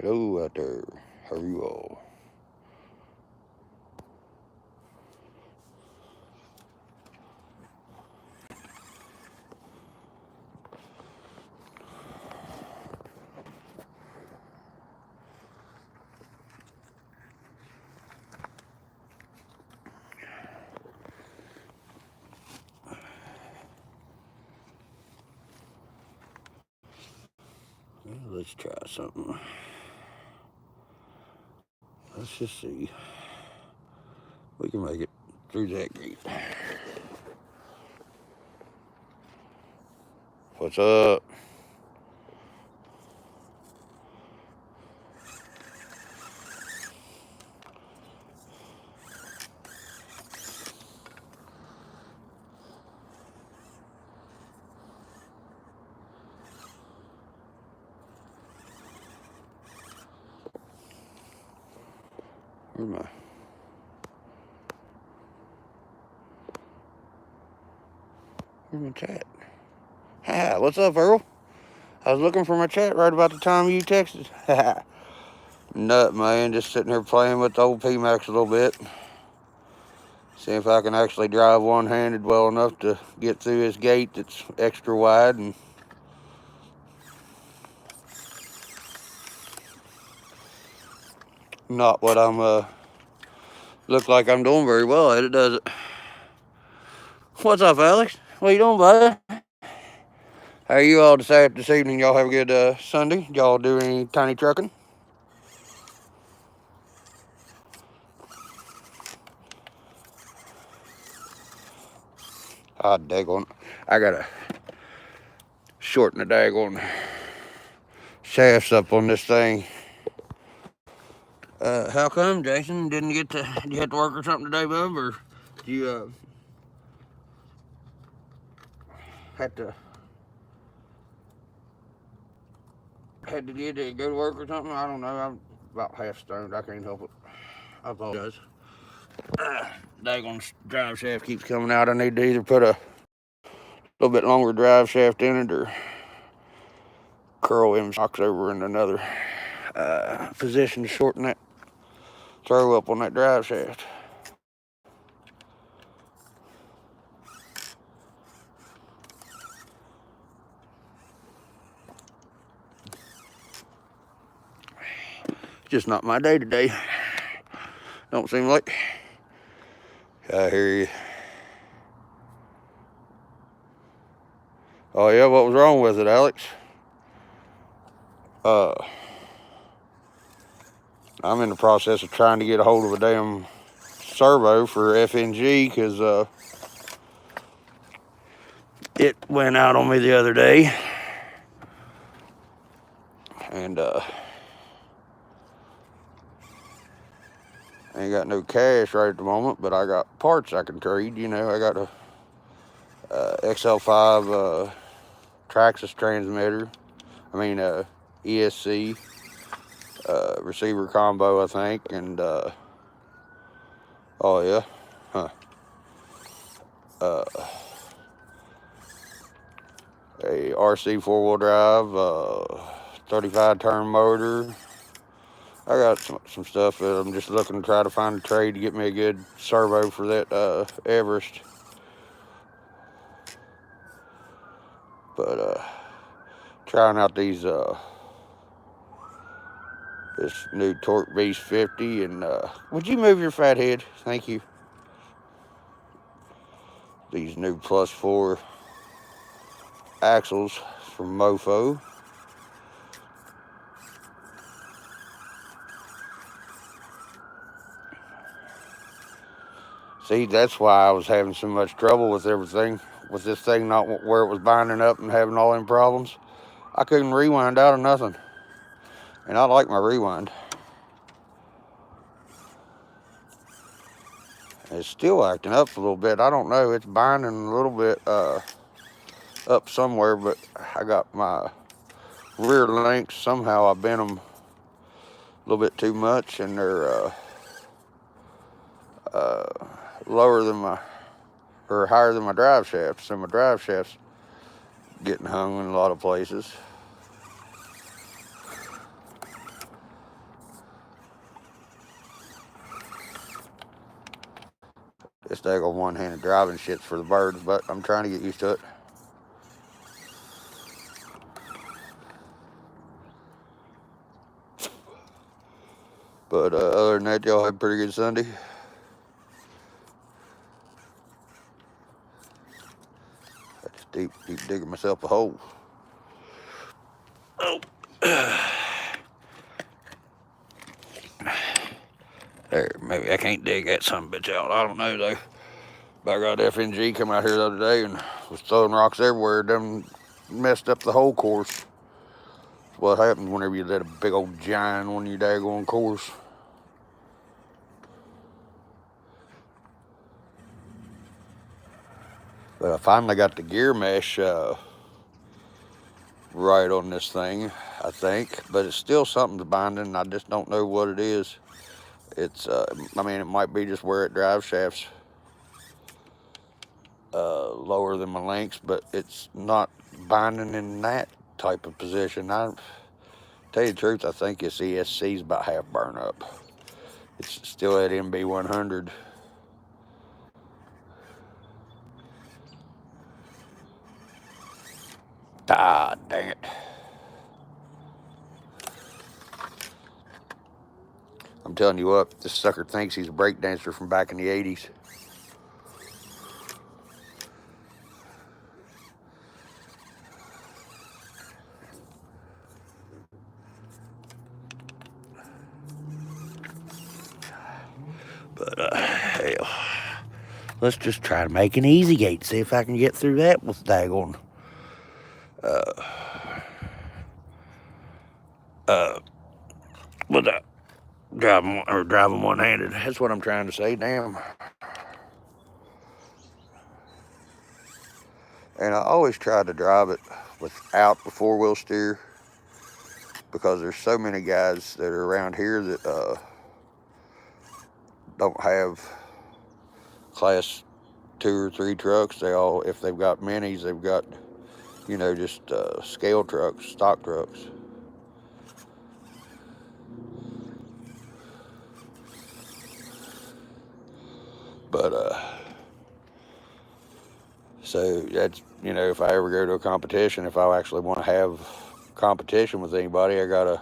Hello out there. How are you all? Well, let's try something. Let's just see. We can make it through that gate. What's up? Where's my chat? Ha! What's up, Earl? I was looking for my chat right about the time you texted. Ha! Nut, man. Just sitting here playing with the old PIMAx a little bit. See if I can actually drive one-handed well enough to get through this gate that's extra wide. And not what I'm look like I'm doing very well at it, does it? What's up, Alex? What you doing, bud? How are you all this evening? Y'all have a good Sunday? Y'all do any tiny trucking? Ah, daggone. I gotta shorten the daggone shafts up on this thing. How come, Jason? Did you have to work or something today, bub? Or do you had to get to go to work or something? I don't know. I'm about half stoned. I can't help it. I apologize. Daggone drive shaft keeps coming out. I need to either put a little bit longer drive shaft in it or curl them shocks over in another position to shorten that throw up on that drive shaft. Just not my day today. Don't seem like. I hear you. Oh yeah, what was wrong with it, Alex? I'm in the process of trying to get a hold of a damn servo for FNG because it went out on me the other day, and I ain't got no cash right at the moment, but I got parts I can trade. You know, I got a XL5 Traxxas transmitter. I mean ESC receiver combo, I think, and oh yeah, huh. A RC 4-wheel drive, 35 turn motor. I got some stuff that I'm just looking to try to find a trade to get me a good servo for that Everest. But trying out these this new Torque Beast 50, and would you move your fat head? Thank you. These new +4 axles from Mofo. See, that's why I was having so much trouble with everything, with this thing not where it was binding up and having all them problems. I couldn't rewind out of nothing, and I like my rewind. It's still acting up a little bit. I don't know. It's binding a little bit up somewhere, but I got my rear links. Somehow I bent them a little bit too much, and they're lower than or higher than my drive shaft. So my drive shaft's getting hung in a lot of places. daggone one-handed driving shit's for the birds, but I'm trying to get used to it. But other than that, y'all had a pretty good Sunday. I just keep digging myself a hole. Oh. There, maybe I can't dig that son of a bitch out. I don't know though. But I got FNG come out here the other day and was throwing rocks everywhere. Done messed up the whole course. What happens whenever you let a big old giant on your daggone course? But I finally got the gear mesh right on this thing, I think. But it's still something's binding. I just don't know what it is. It's, I mean, it might be just where it drive shafts lower than my links, but it's not binding in that type of position. I tell you the truth, I think this ESC's about half burn up. It's still at MB100. Ah, dang it. I'm telling you what, this sucker thinks he's a breakdancer from back in the 80s. But, hell, let's just try to make an easy gate. See if I can get through that with daggone. Without driving one-handed. That's what I'm trying to say. Damn. And I always try to drive it without the four-wheel steer because there's so many guys that are around here that don't have class 2 or 3 trucks. They all, if they've got minis, they've got, you know, just scale trucks, stock trucks. But so that's, you know, if I ever go to a competition, if I actually want to have competition with anybody, I gotta,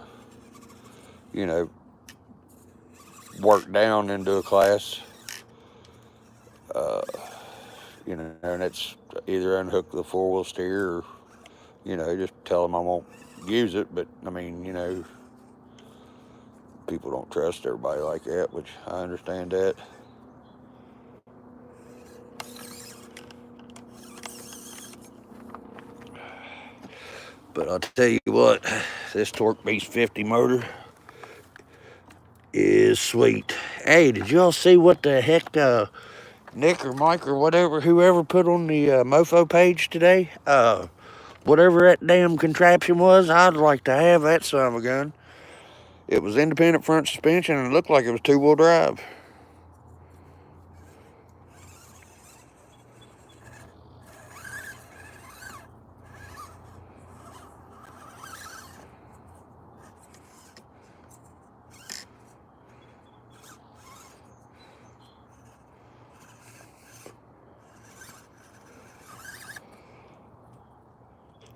you know, work down into a class, you know, and it's either unhook the four-wheel steer or, you know, just tell them I won't use it. But I mean, you know, people don't trust everybody like that, which I understand that. But I'll tell you what, this Torque Beast 50 motor is sweet. Hey, did y'all see what the heck Nick or Mike or whatever, whoever put on the mofo page today? Whatever that damn contraption was, I'd like to have that son of a gun. It was independent front suspension and it looked like it was 2-wheel drive.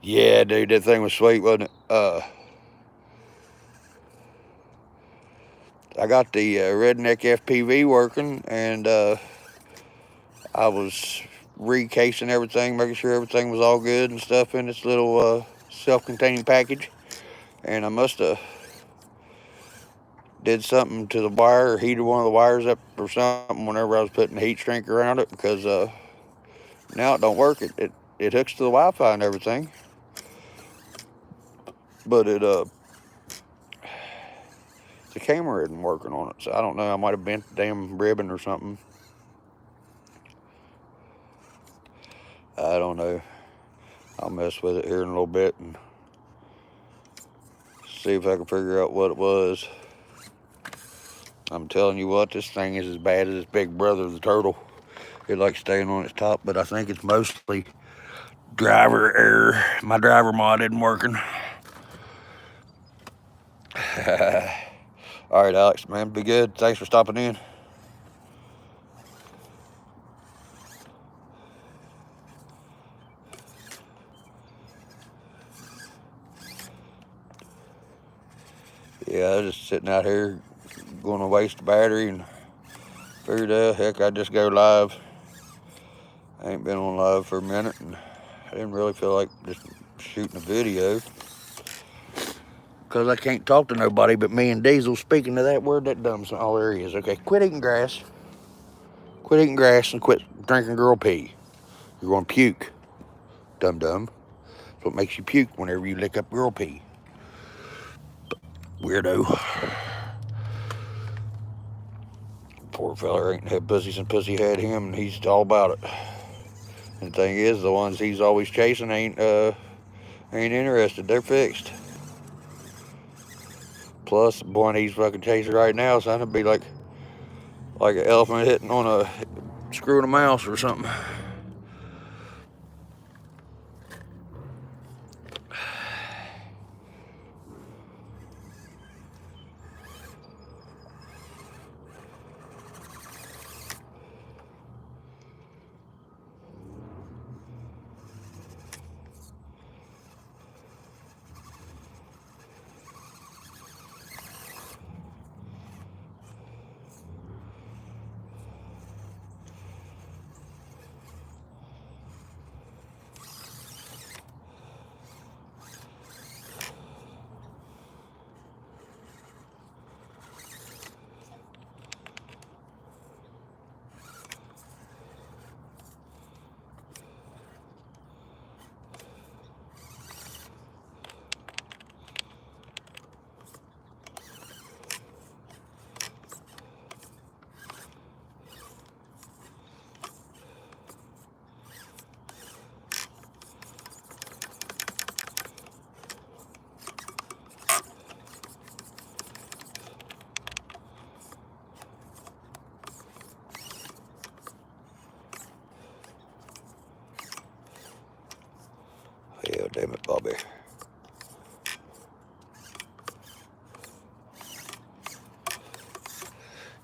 Yeah, dude, that thing was sweet, wasn't it? I got the Redneck FPV working, and I was recasing everything, making sure everything was all good and stuff in this little self-contained package. And I must have did something to the wire or heated one of the wires up or something whenever I was putting the heat shrink around it, because now it don't work. It hooks to the Wi-Fi and everything, but the camera isn't working on it. So I don't know, I might have bent the damn ribbon or something. I don't know. I'll mess with it here in a little bit and see if I can figure out what it was. I'm telling you what, this thing is as bad as its big brother, the turtle. It likes staying on its top, but I think it's mostly driver error. My driver mod isn't working. All right, Alex, man, be good. Thanks for stopping in. Yeah, I was just sitting out here going to waste the battery and figured, heck, I'd just go live. I ain't been on live for a minute, and I didn't really feel like just shooting a video because I can't talk to nobody but me and Diesel. Speaking of that, where'd that dumb son? Oh, there he is. Okay, quit eating grass. Quit eating grass and quit drinking girl pee. You're going to puke, dum-dum. That's what makes you puke whenever you lick up girl pee. Weirdo. Poor fella ain't had pussy since pussy had him, and he's all about it. And the thing is, the ones he's always chasing ain't interested. They're fixed. Plus, the one he's fucking chasing right now, son, it'd be like an elephant hitting on a screwing a mouse or something. Hell, damn it, Bobby.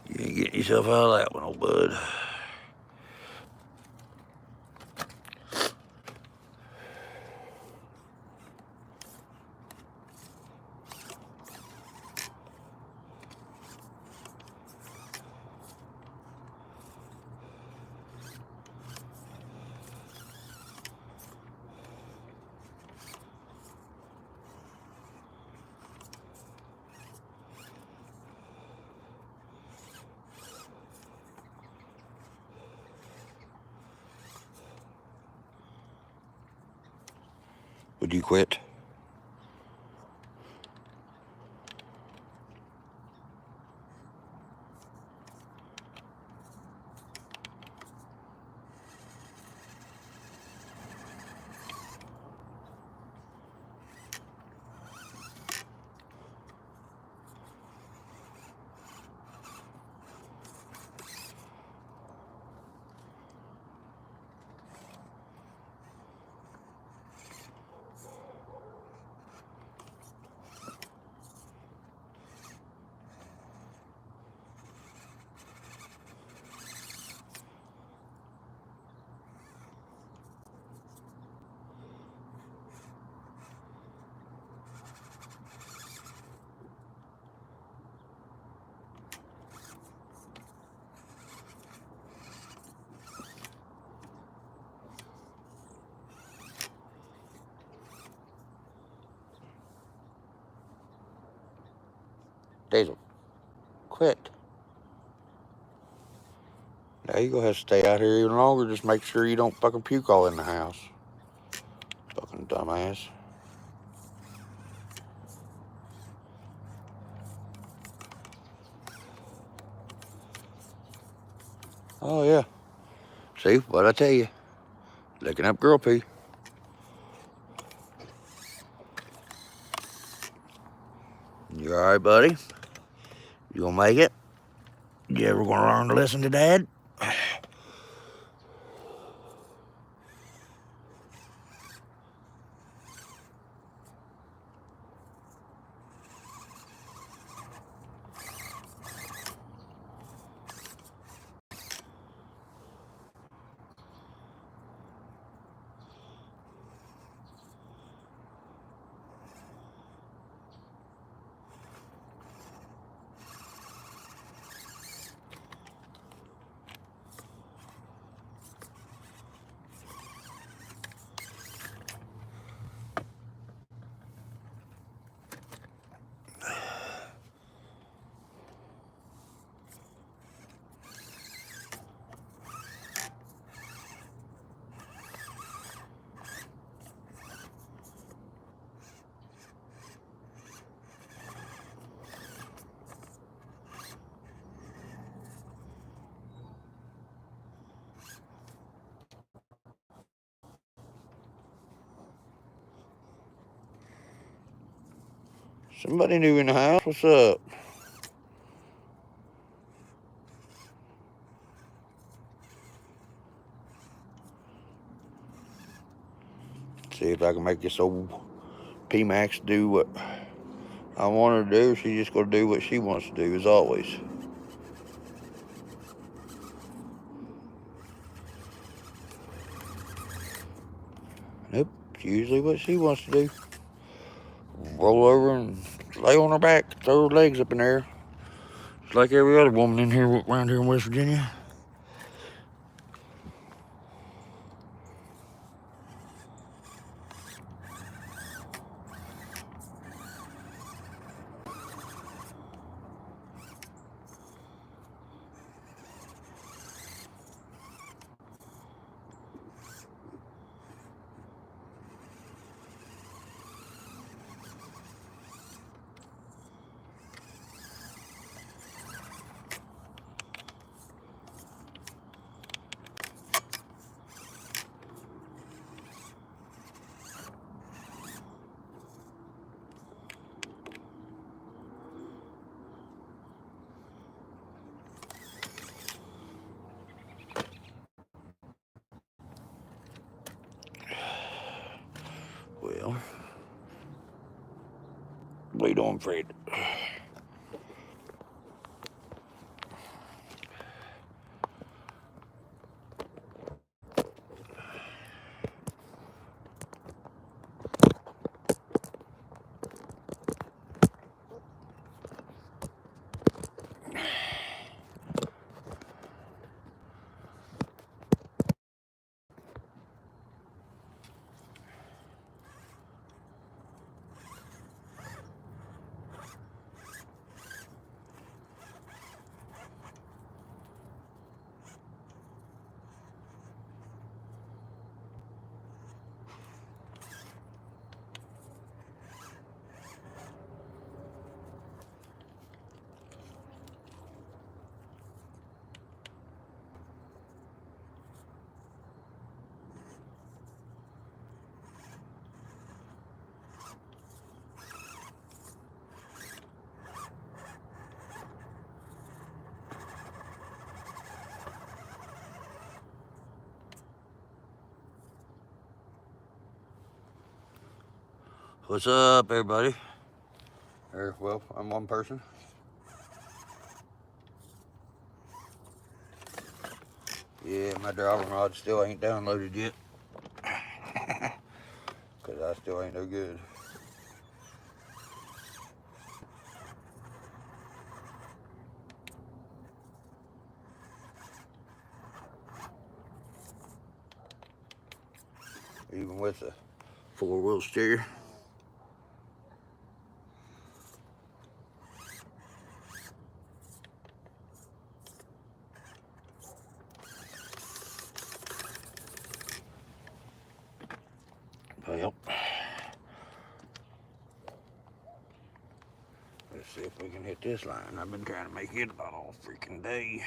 You ain't getting yourself out of that one, old bud. Would you quit? Diesel, quit. Now you're gonna have to stay out here even longer. Just make sure you don't fucking puke all in the house. Fucking dumbass. Oh, yeah. See, what'd I tell you? Licking up girl pee. You alright, buddy? You gonna make it? You ever gonna learn to listen to Dad? Somebody new in the house. What's up? See if I can make this old PIMAx do what I want her to do. She's just going to do what she wants to do, as always. Nope, it's usually what she wants to do. Roll over and lay on her back, throw her legs up in there. It's like every other woman in here around here in West Virginia. Well, what are you doing, Fred? What's up, everybody? Well, I'm one person. Yeah, my driving rod still ain't downloaded yet. Because I still ain't no good. Even with a 4-wheel steer. Well, let's see if we can hit this line. I've been trying to make it about all freaking day.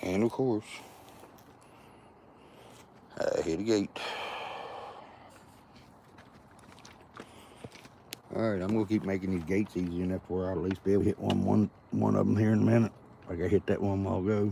And of course, I hit a gate. Alright, I'm gonna keep making these gates easy enough where I'll at least be able to hit one of them here in a minute. Like I hit that one while ago.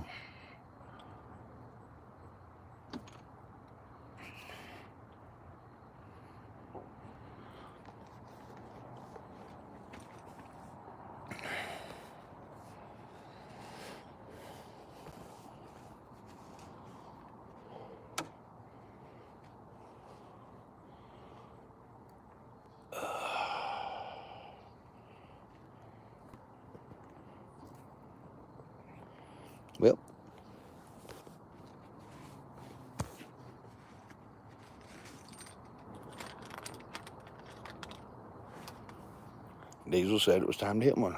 Well, Diesel said it was time to hit one.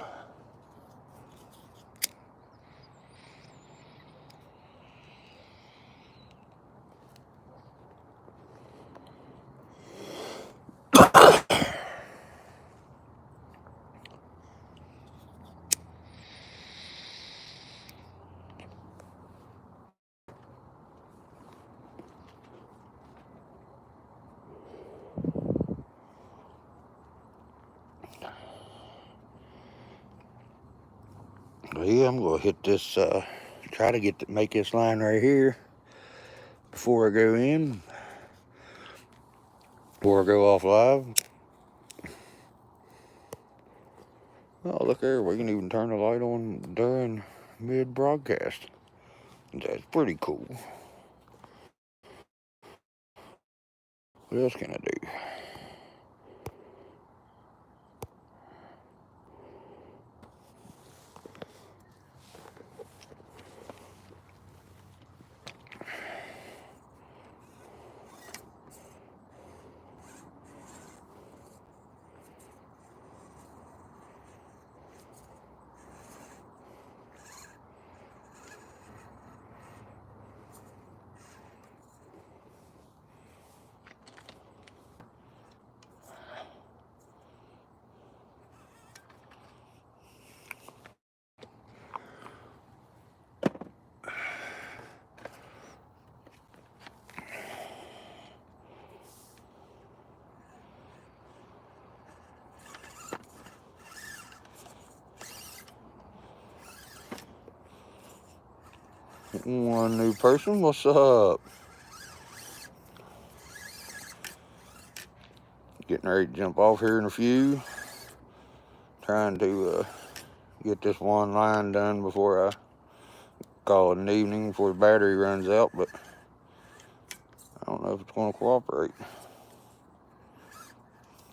Well, yeah, I'm gonna hit this, try to make this line right here before I go in, before I go off live. Oh, look there, we can even turn the light on during mid-broadcast. That's pretty cool. What else can I do? One new person, what's up? Getting ready to jump off here in a few. Trying to get this one line done before I call it an evening, before the battery runs out, but I don't know if it's going to cooperate.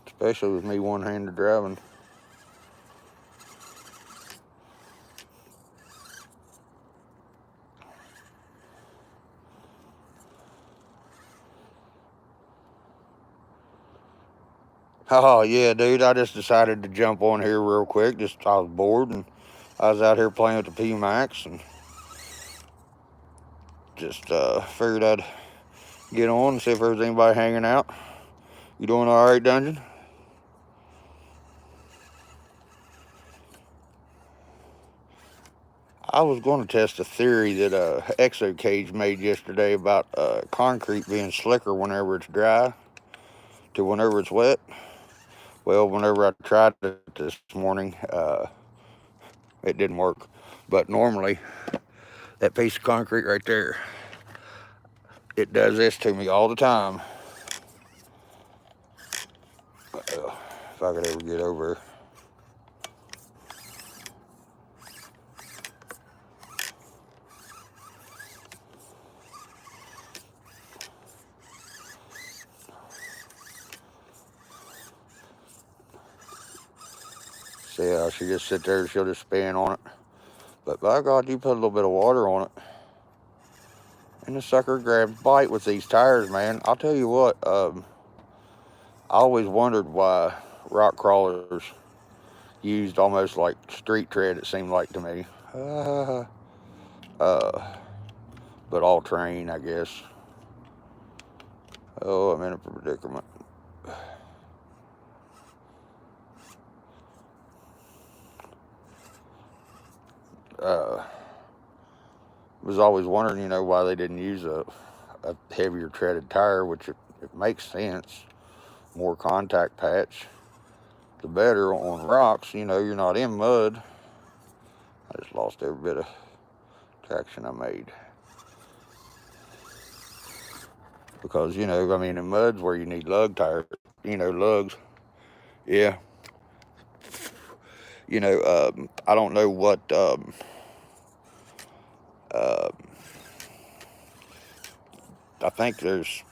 Especially with me one-handed driving. Oh, yeah, dude, I just decided to jump on here real quick. I was bored, and I was out here playing with the PIMAx, and just figured I'd get on and see if there's anybody hanging out. You doing all right, Dungeon? I was going to test a theory that Exo Cage made yesterday about concrete being slicker whenever it's dry to whenever it's wet. Well, whenever I tried it this morning, it didn't work. But normally, that piece of concrete right there, it does this to me all the time. If I could ever get over. See how she just sit there, she'll just spin on it. But by God, you put a little bit of water on it, and the sucker grabs bite with these tires, man. I'll tell you what, I always wondered why rock crawlers used almost like street tread, it seemed like to me. But all terrain, I guess. Oh, I'm in a predicament. was always wondering, you know, why they didn't use a heavier treaded tire, which it makes sense. More contact patch, the better on rocks. You know, you're not in mud. I just lost every bit of traction I made. Because, you know, I mean, in mud's where you need lug tires, you know, lugs. Yeah. You know, I don't know what, I think there's,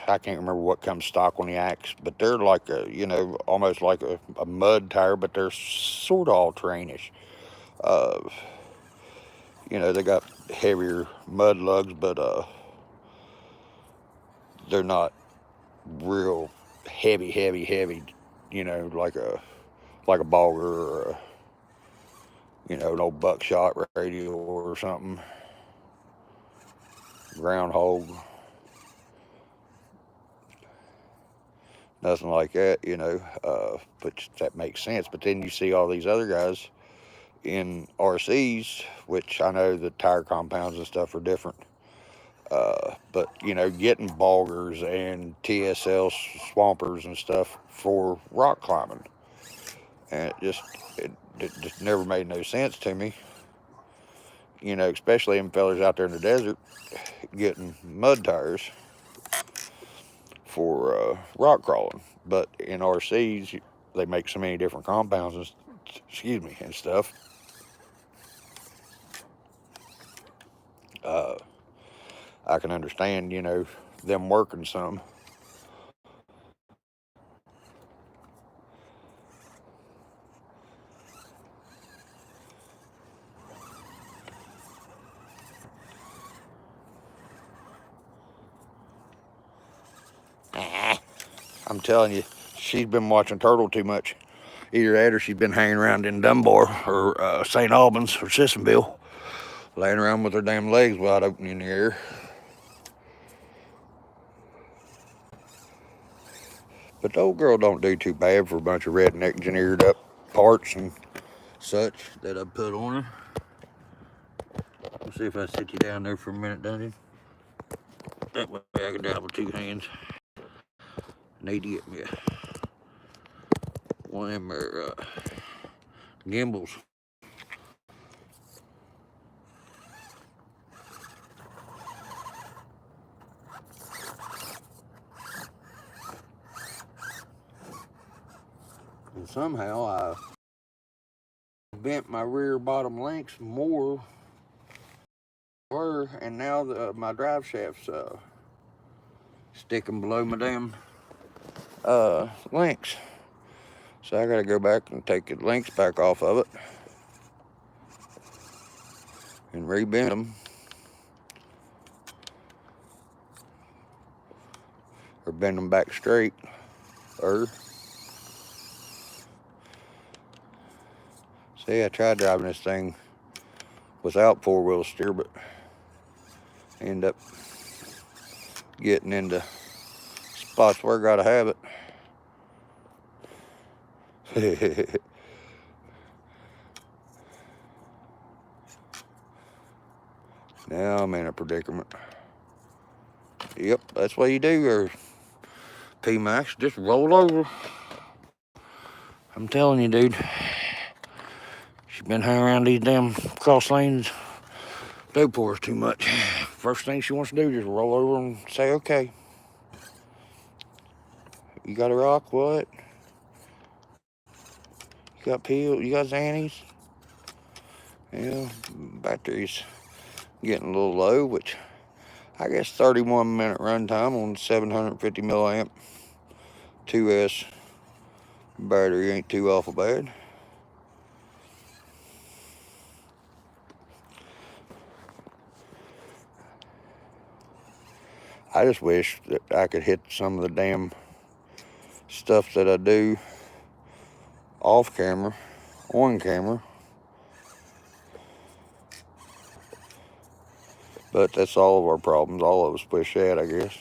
I can't remember what comes stock on the Axe, but they're like a, you know, almost like a mud tire, but they're sort of all terrainish. You know, they got heavier mud lugs, but they're not real heavy, you know, like a bogger or a, you know, an old buckshot radial or something. Groundhog. Nothing like that, you know, but that makes sense. But then you see all these other guys in RCs, which I know the tire compounds and stuff are different. But, you know, getting boggers and TSL swampers and stuff for rock climbing. And it just never made no sense to me. You know, especially them fellas out there in the desert getting mud tires for rock crawling. But in RCs, they make so many different compounds and, and stuff. I can understand, you know, them working some. I'm telling you, she's been watching Turtle too much. Either that or she's been hanging around in Dunbar or St. Albans or Sissonville, laying around with her damn legs wide open in the air. But the old girl don't do too bad for a bunch of redneck engineered up parts and such that I put on her. Let's see if I sit you down there for a minute, Dungeon. That way I can do it with two hands. Need to get me one of them gimbals. And somehow I bent my rear bottom links more, and now my drive shaft's sticking below my damn links. So I gotta go back and take the links back off of it and rebend them. Or bend them back straight. See, I tried driving this thing without four-wheel steer, but I end up getting into spots where I gotta have it. Now I'm in a predicament. Yep, that's what you do, or PIMAx, just roll over. I'm telling you, dude. She's been hanging around these damn cross lanes, dope pours too much. First thing she wants to do is just roll over and say, okay. You got a rock? What? You got peel? You got Xannies? Yeah, battery's getting a little low, which I guess 31-minute runtime on 750 milliamp 2S battery ain't too awful bad. I just wish that I could hit some of the damn stuff that I do off camera, on camera. But that's all of our problems. All of us wish that, I guess.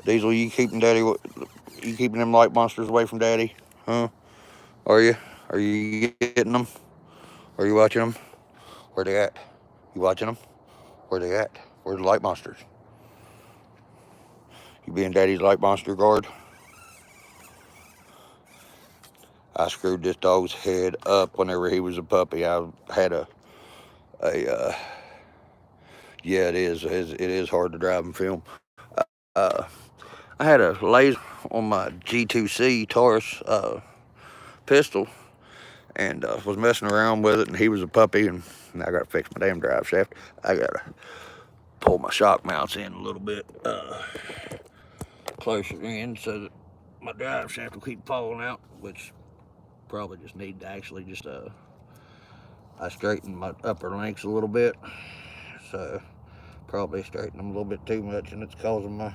Diesel, you keeping them light monsters away from Daddy? Huh? Are you? Are you getting them? Are you watching them? Where they at? You watching them? Where they at? Where's the light monsters? You being Daddy's light monster guard? I screwed this dog's head up whenever he was a puppy. I had yeah, it is hard to drive and film. Uh, I had a laser on my G2C Taurus pistol, and was messing around with it, and he was a puppy, and I got to fix my damn drive shaft. I got to pull my shock mounts in a little bit closer in so that my drive shaft will keep falling out, which probably just need to actually just I straightened my upper links a little bit, so probably straightened them a little bit too much, and it's causing my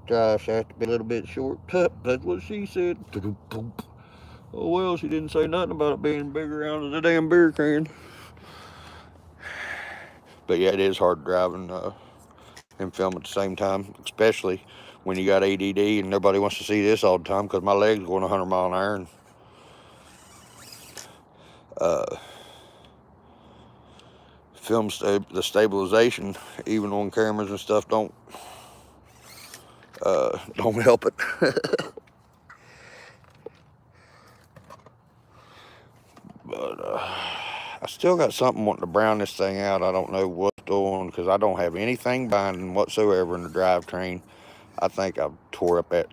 drive shaft to be a little bit short. That's what she said. Oh well, she didn't say nothing about it being bigger out of the damn beer can. But yeah, it is hard driving and film at the same time, especially when you got ADD and nobody wants to see this all the time because my legs going 100 mile an hour. And, the stabilization, even on cameras and stuff, don't help it. But I still got something wanting to brown this thing out. I don't know what's doing because I don't have anything binding whatsoever in the drivetrain. I think I've tore up that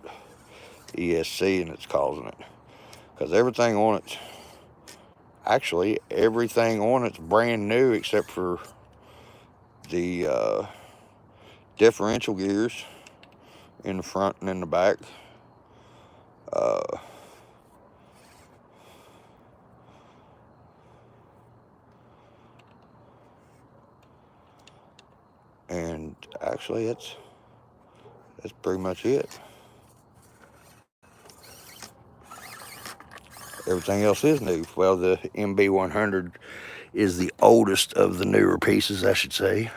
ESC and it's causing it. Because everything on it's brand new except for the differential gears in the front and in the back. And actually that's pretty much it. Everything else is new. Well, the MB100 is the oldest of the newer pieces, I should say.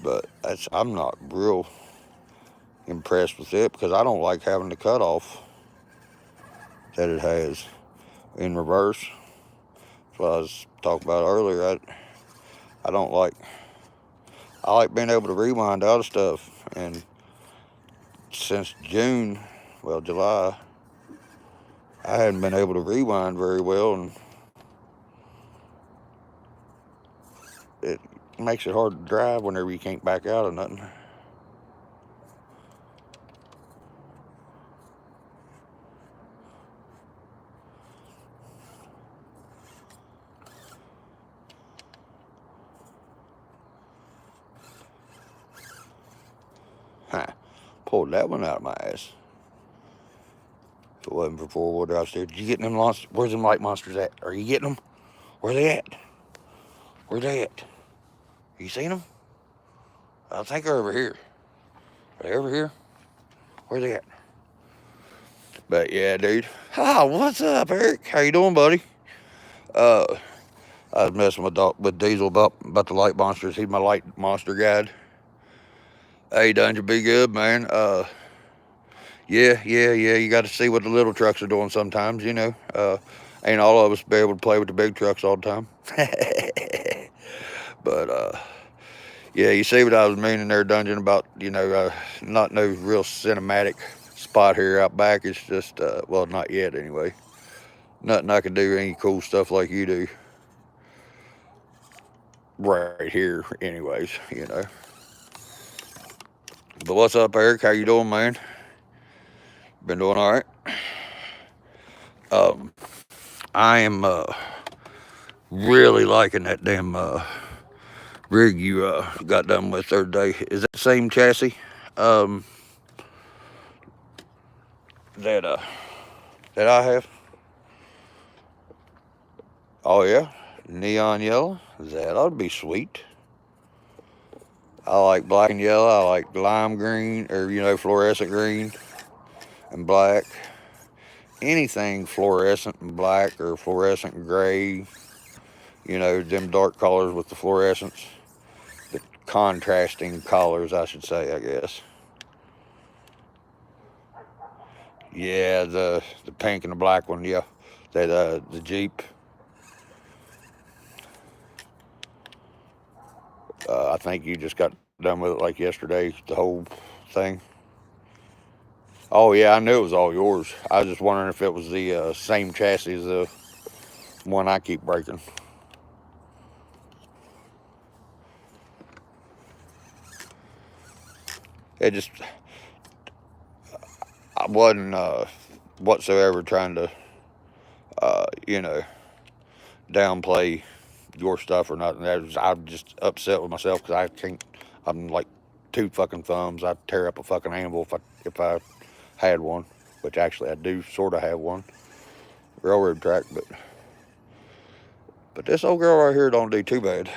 But I'm not real impressed with it because I don't like having the cutoff that it has in reverse. That's what I was talking about earlier. I like being able to rewind out of stuff, and since July, I hadn't been able to rewind very well, and it makes it hard to drive whenever you can't back out of nothing. Pulled that one out of my ass. If it wasn't for four-wheel drive steer. Did you get them monsters? Where's them light monsters at? Are you getting them? Where they at? Where they at? You seen them? I think they're over here. Are they over here? Where they at? But yeah, dude. Ah, what's up, Eric? How you doing, buddy? I was messing with Diesel about the light monsters. He's my light monster guide. Hey, Dungeon, be good, man. Yeah. You got to see what the little trucks are doing sometimes, you know. Ain't all of us be able to play with the big trucks all the time. But yeah, you see what I was meaning there, Dungeon, about, you know, not no real cinematic spot here out back. It's just, well, not yet anyway. Nothing I can do any cool stuff like you do right here anyways, you know. But what's up, Eric? How you doing, man? Been doing all right? I am really liking that damn rig you got done with the other day. Is that the same chassis that I have? Oh yeah, neon yellow. That ought to be sweet. I like black and yellow. I like lime green, or you know, fluorescent green and black. Anything fluorescent and black or fluorescent gray. You know, them dark colors with the fluorescence. The contrasting colors, I should say, I guess. Yeah, the pink and the black one, yeah. The Jeep. I think you just got done with it like yesterday, the whole thing. Oh yeah, I knew it was all yours. I was just wondering if it was the same chassis as the one I keep breaking. It just, I wasn't whatsoever trying to, you know, downplay your stuff or nothing. I'm just upset with myself because I can't. I'm like two fucking thumbs. I'd tear up a fucking anvil if I had one, which actually I do sort of have one, railroad track, but this old girl right here don't do too bad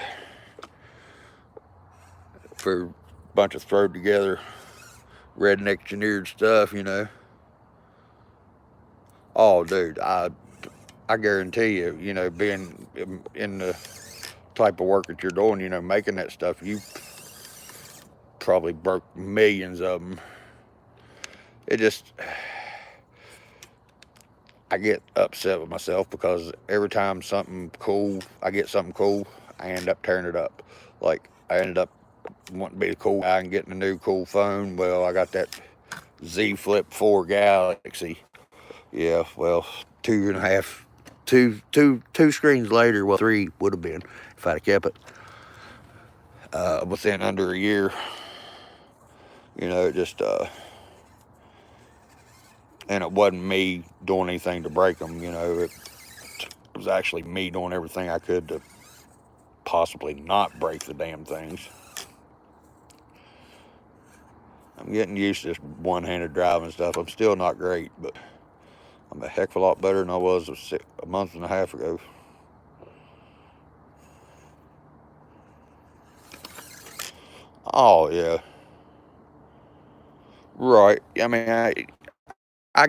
for a bunch of thrown together redneck engineered stuff, you know. Oh, dude, I guarantee you, you know, being in the type of work that you're doing, you know, making that stuff, you probably broke millions of them. It just, I get upset with myself because every time I get something cool, I end up tearing it up. Like, I ended up wanting to be the cool guy and getting a new cool phone. Well, I got that Z Flip 4 Galaxy. Yeah, well, two screens later, well, 3 would have been if I'd have kept it. Within under a year, you know, it just, and it wasn't me doing anything to break them, you know, it was actually me doing everything I could to possibly not break the damn things. I'm getting used to this one-handed driving stuff. I'm still not great, but I'm a heck of a lot better than I was a month and a half ago. Oh, yeah. Right. I mean, I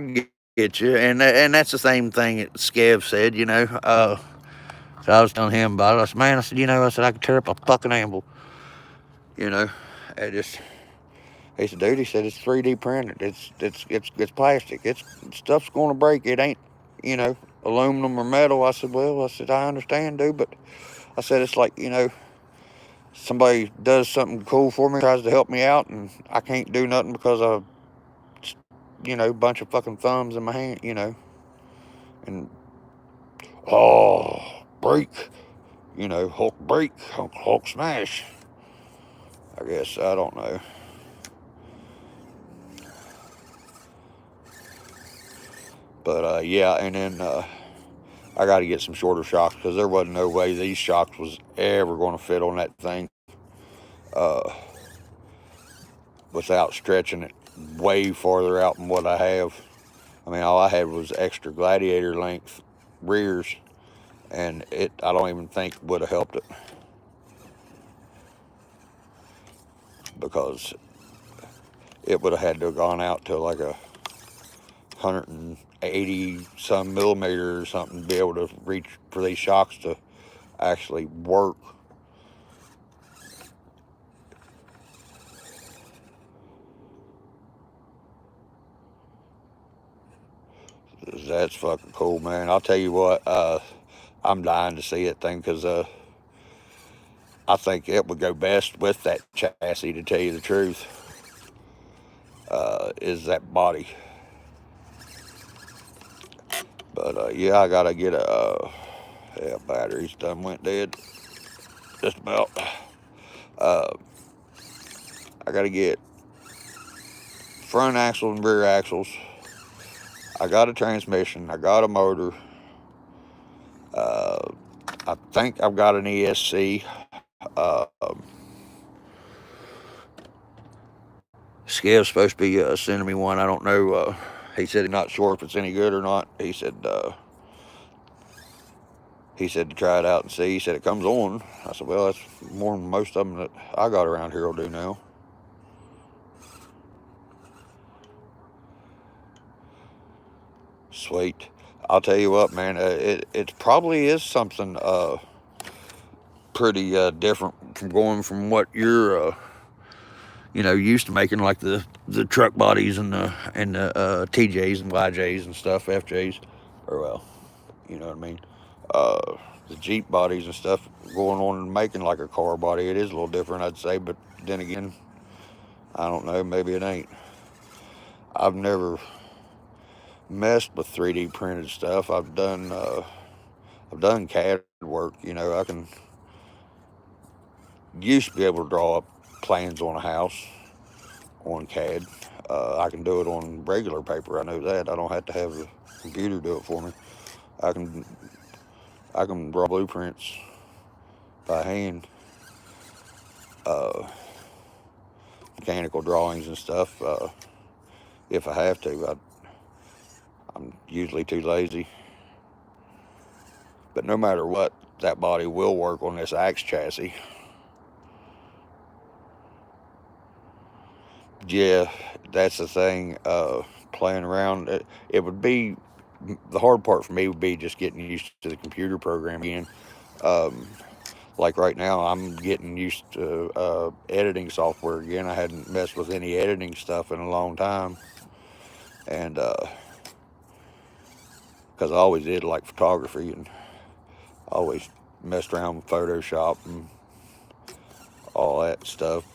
get you. And that's the same thing that Skev said, you know. So I was telling him about it. I said, man, you know, I could tear up a fucking anvil. You know, it just, he said, dude, he said, it's 3D printed. It's plastic. Stuff's going to break. It ain't, you know, aluminum or metal. I said, well, I understand, dude, but I said, it's like, you know, somebody does something cool for me, tries to help me out, and I can't do nothing because of, you know, bunch of fucking thumbs in my hand, you know, and, oh, break, you know, Hulk break, Hulk smash, I guess, I don't know. But, yeah, and then, I got to get some shorter shocks because there wasn't no way these shocks was ever going to fit on that thing without stretching it way farther out than what I have. I mean, all I had was extra gladiator length rears, and I don't even think would have helped it because it would have had to have gone out to like a 180 some millimeter or something to be able to reach for these shocks to actually work. That's fucking cool, man. I'll tell you what, I'm dying to see that thing because I think it would go best with that chassis, to tell you the truth, is that body. But, yeah, I got to get yeah, batteries done went dead. Just about. I got to get front axle and rear axles. I got a transmission. I got a motor. I think I've got an ESC. Skev's supposed to be sending me one. I don't know. He said he's not sure if it's any good or not. He said to try it out and see. He said it comes on. I said, well, that's more than most of them that I got around here will do now. Sweet. I'll tell you what, man. It probably is something pretty different from going from what you're you know, used to making, like the the truck bodies and the TJs and YJs and stuff, FJs, or well, you know what I mean. The Jeep bodies and stuff going on and making like a car body. It is a little different, I'd say, but then again, I don't know. Maybe it ain't. I've never messed with 3D printed stuff. I've done CAD work. You know, I can used to be able to draw up plans on a house on CAD. I can do it on regular paper. I know that. I don't have to have a computer do it for me. I can draw blueprints by hand, mechanical drawings and stuff. If I have to, I'm usually too lazy. But no matter what, that body will work on this axe chassis. Yeah, that's the thing. Playing around, it would be the hard part for me would be just getting used to the computer program again. Like right now, I'm getting used to editing software again. I hadn't messed with any editing stuff in a long time, and because I always did like photography and always messed around with Photoshop and all that stuff.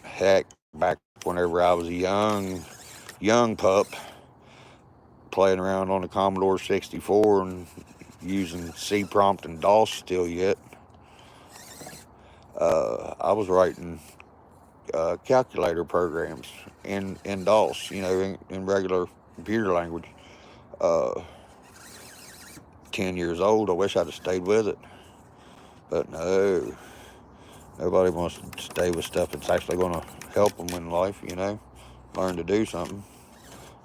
Heck, back whenever I was a young pup, playing around on the Commodore 64 and using C prompt and DOS still yet. I was writing calculator programs in DOS, you know, in regular computer language. 10 years old, I wish I'd have stayed with it. But no, nobody wants to stay with stuff that's actually going to help them in life, you know, learn to do something.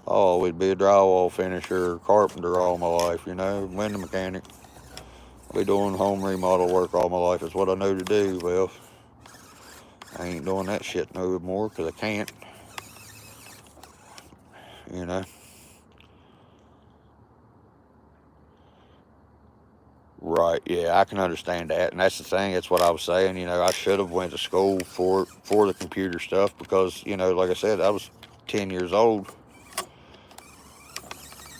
I'll always be a drywall finisher or carpenter all my life, you know, window mechanic. I'll be doing home remodel work all my life. It's what I know to do. Well, I ain't doing that shit no more because I can't, you know. Right, yeah, I can understand that, and that's the thing. That's what I was saying. You know, I should have went to school for the computer stuff because, you know, like I said, I was 10 years old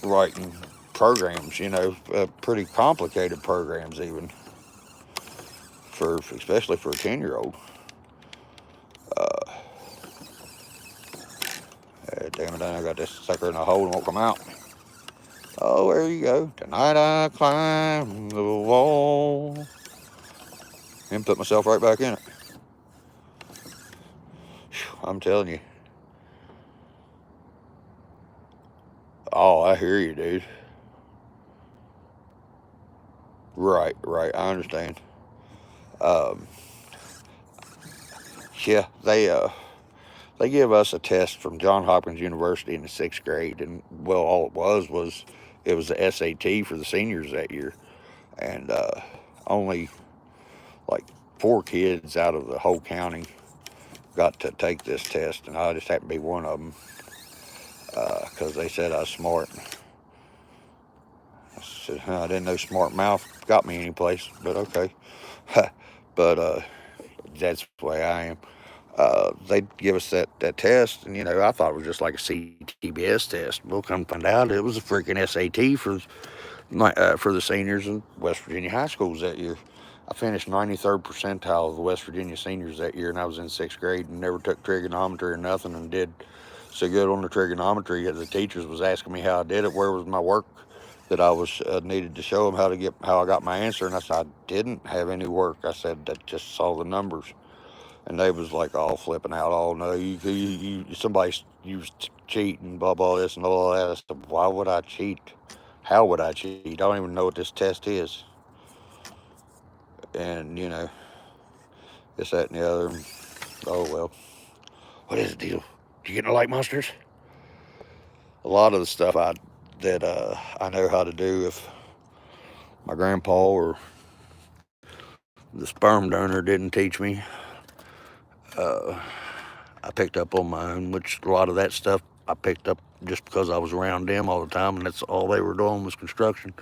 writing programs. You know, pretty complicated programs even especially for a 10-year-old. Damn it, I got this sucker in a hole and won't come out. Oh, there you go. Tonight I climb the wall and put myself right back in it. I'm telling you. Oh, I hear you, dude. Right, I understand. Yeah, they give us a test from Johns Hopkins University in the 6th grade, and well, all it was it was the SAT for the seniors that year, and only like 4 kids out of the whole county got to take this test, and I just happened to be one of them because they said I was smart. I said, I didn't know smart mouth got me any place, but okay. But that's the way I am. They'd give us that test, and, you know, I thought it was just like a CTBS test. We'll come find out it was a freaking SAT for the seniors in West Virginia high schools that year. I finished 93rd percentile of the West Virginia seniors that year, and I was in 6th grade and never took trigonometry or nothing, and did so good on the trigonometry that the teachers was asking me how I did it, where was my work that I was needed to show them how I got my answer, and I said I didn't have any work. I said I just saw the numbers. And they was like all flipping out. Oh no, you was cheating, blah blah this and all that. I said, why would I cheat? How would I cheat? I don't even know what this test is. And, you know, this, that, and the other. Oh well. What is the deal? You getting the light monsters? A lot of the stuff that I know how to do, if my grandpa or the sperm donor didn't teach me, I picked up on my own, which a lot of that stuff I picked up just because I was around them all the time, and that's all they were doing was construction.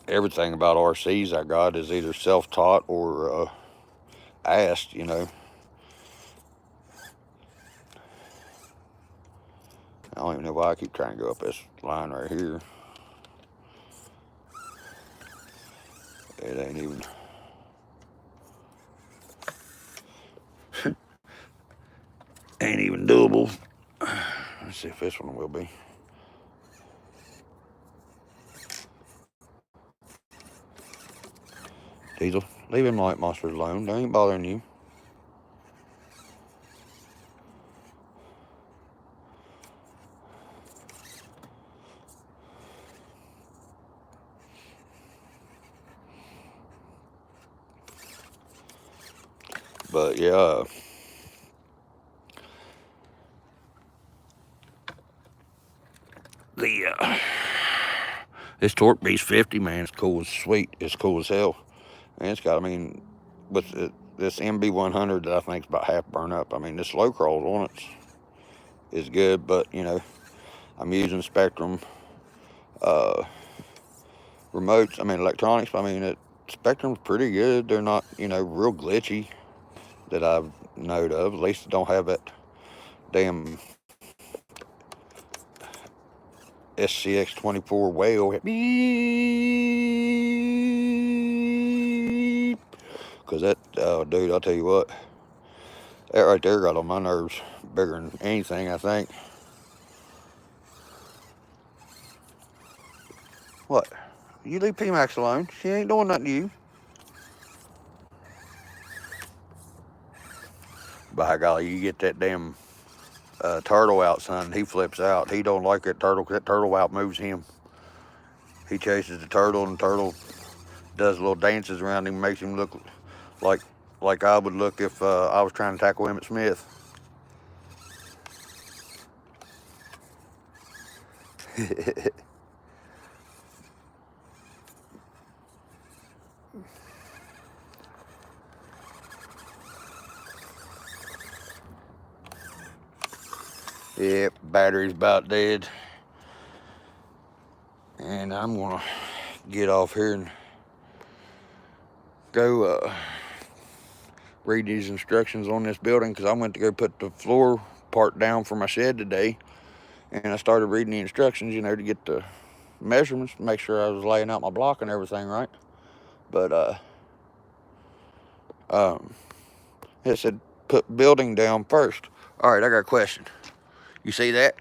Everything about RCs I got is either self-taught or asked, you know. don't even know why I keep trying to go up this line right here. It ain't even. Ain't even doable. Let's see if this one will be. Diesel, leave them light monsters alone. They ain't bothering you. But yeah, this Torque Beast 50, man, it's cool as sweet. It's cool as hell. And it's got, I mean, with this MB100 that I think is about half burnt up. I mean, this low crawl on it is good, but you know, I'm using Spectrum remotes. I mean, electronics. I mean, Spectrum's pretty good. They're not, you know, real glitchy that I've known of. At least they don't have that damn SCX24 whale. Beep. Because that, dude, I'll tell you what, that right there got on my nerves bigger than anything, I think. What? You leave PIMAx alone. She ain't doing nothing to you. By golly, you get that damn turtle out, son. He flips out. He don't like that turtle. That turtle outmoves him. He chases the turtle, and the turtle does little dances around him, makes him look like I would look if I was trying to tackle Emmitt Smith. Yep, battery's about dead. And I'm gonna get off here and go read these instructions on this building, because I went to go put the floor part down for my shed today, and I started reading the instructions, you know, to get the measurements, make sure I was laying out my block and everything right. But it said put building down first. All right, I got a question. You see that?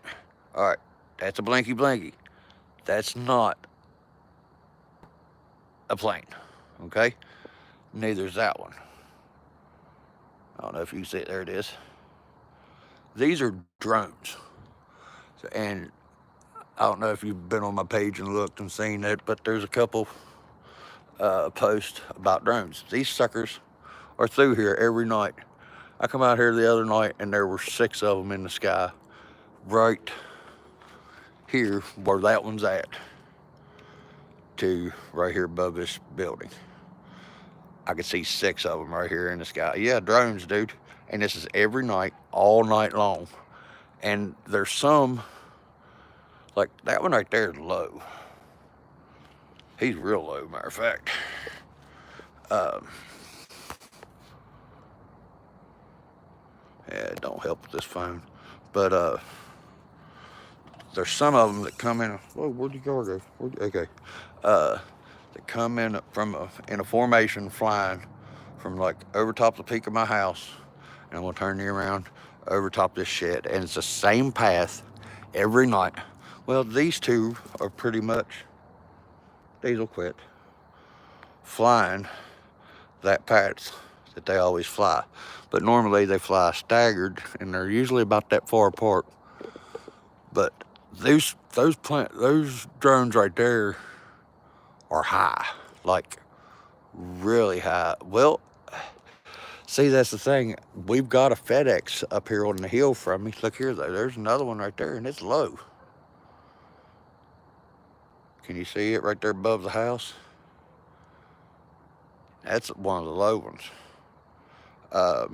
All right, that's a blinky blinky. That's not a plane, okay? Neither is that one. I don't know if you see it. There it is. These are drones. And I don't know if you've been on my page and looked and seen it, but there's a couple posts about drones. These suckers are through here every night. I come out here the other night and there were 6 of them in the sky right here where that one's at, to right here above this building. I could see 6 of them right here in the sky. Yeah, drones, dude. And this is every night, all night long. And there's some, like that one right there is low. He's real low, matter of fact. Yeah, it don't help with this phone. But there's some of them that come in. Whoa, where'd your car go? Okay. That come in in a formation, flying from like over top of the peak of my house, and I'm gonna turn you around over top of this shed, and it's the same path every night. Well, these two are pretty much, these will quit, flying that path that they always fly. But normally they fly staggered, and they're usually about that far apart. But those drones right there are high, like really high. Well, see, that's the thing. We've got a FedEx up here on the hill from me. Look here, though. There's another one right there, and it's low. Can you see it right there above the house? That's one of the low ones. I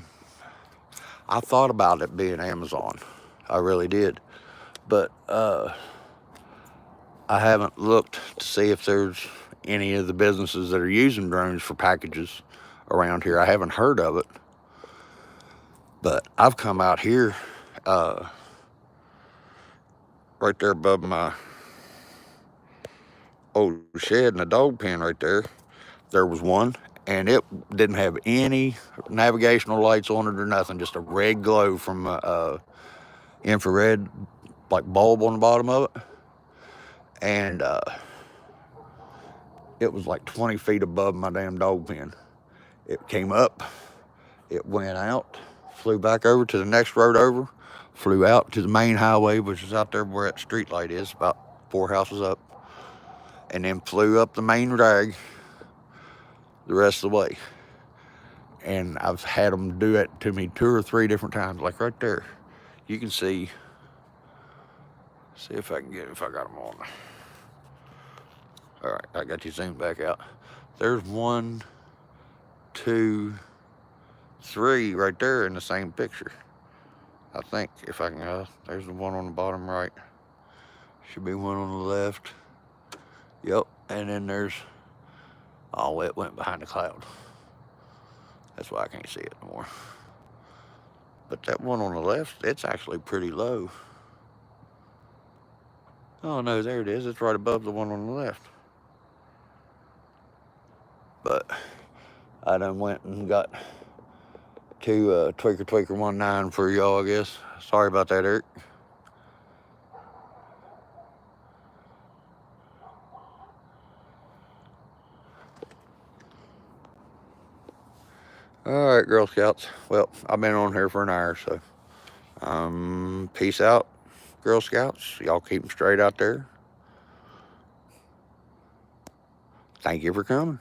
thought about it being Amazon. I really did. But I haven't looked to see if there's any of the businesses that are using drones for packages around here. I haven't heard of it. But I've come out here right there above my old shed in the dog pen right there, there was one, and it didn't have any navigational lights on it or nothing, just a red glow from infrared like bulb on the bottom of it. And it was like 20 feet above my damn dog pen. It came up, it went out, flew back over to the next road over, flew out to the main highway, which is out there where that street light is, about 4 houses up, and then flew up the main drag the rest of the way. And I've had them do it to me 2 or 3 different times, like right there. You can see if I can get it, if I got them on. All right, I got you zoomed back out. There's 1, 2, 3 right there in the same picture. I think if I can, there's the one on the bottom right. Should be one on the left. Yep, and then there's, oh, it went behind the cloud. That's why I can't see it no more. But that one on the left, it's actually pretty low. Oh no, there it is. It's right above the one on the left. But I done went and got 2 Tweaker 19 for y'all, I guess. Sorry about that, Eric. All right, Girl Scouts. Well, I've been on here for an hour, so peace out, Girl Scouts. Y'all keep them straight out there. Thank you for coming.